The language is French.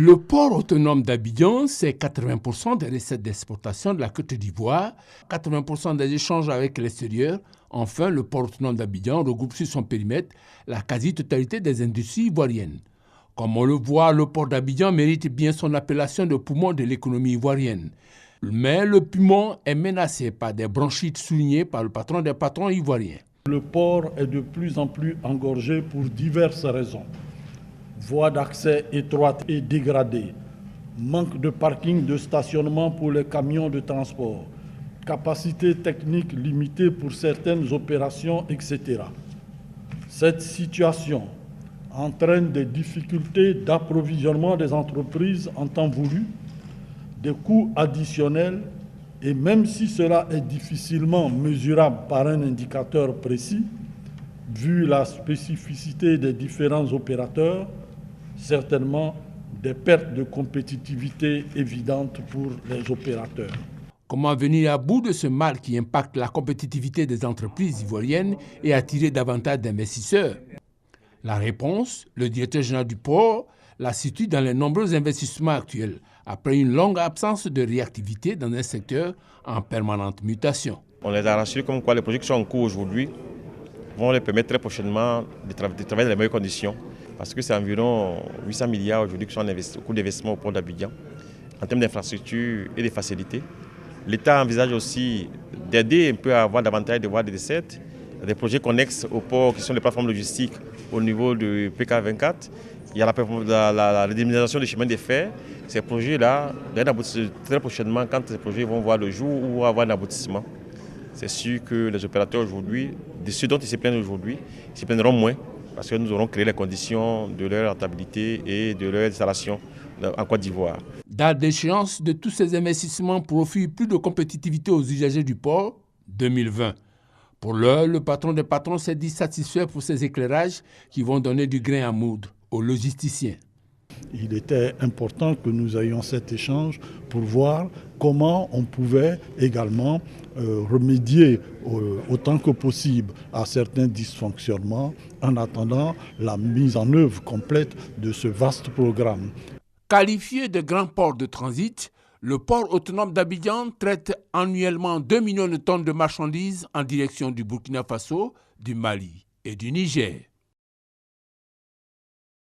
Le port autonome d'Abidjan, c'est 80% des recettes d'exportation de la Côte d'Ivoire, 80% des échanges avec l'extérieur. Enfin, le port autonome d'Abidjan regroupe sur son périmètre la quasi-totalité des industries ivoiriennes. Comme on le voit, le port d'Abidjan mérite bien son appellation de poumon de l'économie ivoirienne. Mais le poumon est menacé par des bronchites soulignées par le patron des patrons ivoiriens. Le port est de plus en plus engorgé pour diverses raisons. Voies d'accès étroites et dégradées, manque de parking de stationnement pour les camions de transport, capacité technique limitée pour certaines opérations, etc. Cette situation entraîne des difficultés d'approvisionnement des entreprises en temps voulu, des coûts additionnels et même si cela est difficilement mesurable par un indicateur précis, vu la spécificité des différents opérateurs, certainement des pertes de compétitivité évidentes pour les opérateurs. Comment venir à bout de ce mal qui impacte la compétitivité des entreprises ivoiriennes et attirer davantage d'investisseurs? La réponse, le directeur général du port la situe dans les nombreux investissements actuels, après une longue absence de réactivité dans un secteur en permanente mutation. On les a rassurés comme quoi les projets qui sont en cours aujourd'hui vont les permettre très prochainement de travailler dans les meilleures conditions. Parce que c'est environ 800 milliards aujourd'hui qui sont au coût d'investissement au port d'Abidjan, en termes d'infrastructures et de facilités. L'État envisage aussi d'aider un peu à avoir davantage de voies de recettes, des projets connexes au port qui sont les plateformes logistiques au niveau de PK24. Il y a la redynamisation des chemins de fer. Ces projets-là, très prochainement, quand ces projets vont voir le jour ou avoir un aboutissement, c'est sûr que les opérateurs aujourd'hui, de ceux dont ils se plaignent aujourd'hui, ils se plaindront moins parce que nous aurons créé les conditions de leur rentabilité et de leur installation en Côte d'Ivoire. Date d'échéance de tous ces investissements pour offrir plus de compétitivité aux usagers du port, 2020. Pour l'heure, le patron des patrons s'est dit satisfait pour ces éclairages qui vont donner du grain à moudre aux logisticiens. Il était important que nous ayons cet échange pour voir comment on pouvait également remédier autant que possible à certains dysfonctionnements en attendant la mise en œuvre complète de ce vaste programme. Qualifié de grand port de transit, le port autonome d'Abidjan traite annuellement 2 millions de tonnes de marchandises en direction du Burkina Faso, du Mali et du Niger.